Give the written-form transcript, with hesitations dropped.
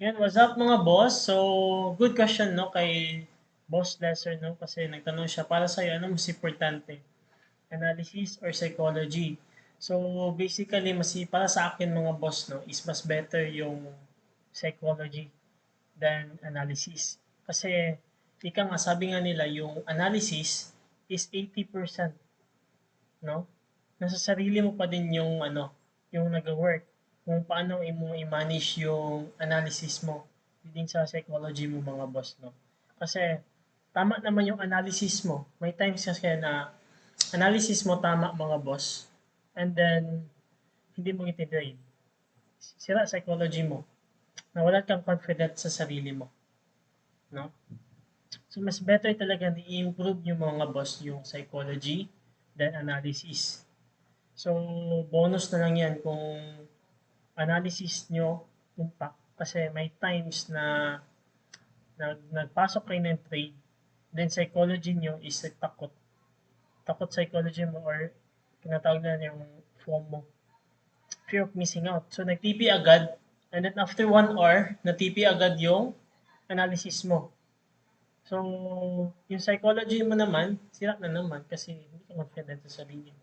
Yan, what's up mga boss? So, good question no kay Boss Lesser no kasi nagtanong siya para sa ano mas importante, analysis or psychology. So, basically para sa akin mga boss no is mas better yung psychology than analysis. Kasi ika nga sabi nga nila yung analysis is 80%, no? Nasa sarili mo pa din yung ano, yung nag-work, kung paano mo i-manage yung analysis mo within sa psychology mo mga boss, no? Kasi tama naman yung analysis mo. May times kasi na analysis mo tama mga boss and then hindi mo ititrade. Sira psychology mo. Nawalan kang confidence sa sarili mo, no? So mas better talaga na i-improve yung mga boss yung psychology than analysis. So, bonus na lang yan kung analysis nyo impact kasi may times na nagpasok kayo ng trade, then psychology nyo is takot. Takot psychology mo or tinatawag na yung FOMO, fear of missing out. So, nag-TP agad, and then after 1 hour, na-TP agad yung analysis mo. So, yung psychology mo naman, sira na naman kasi hindi ka confident sa sarili mo.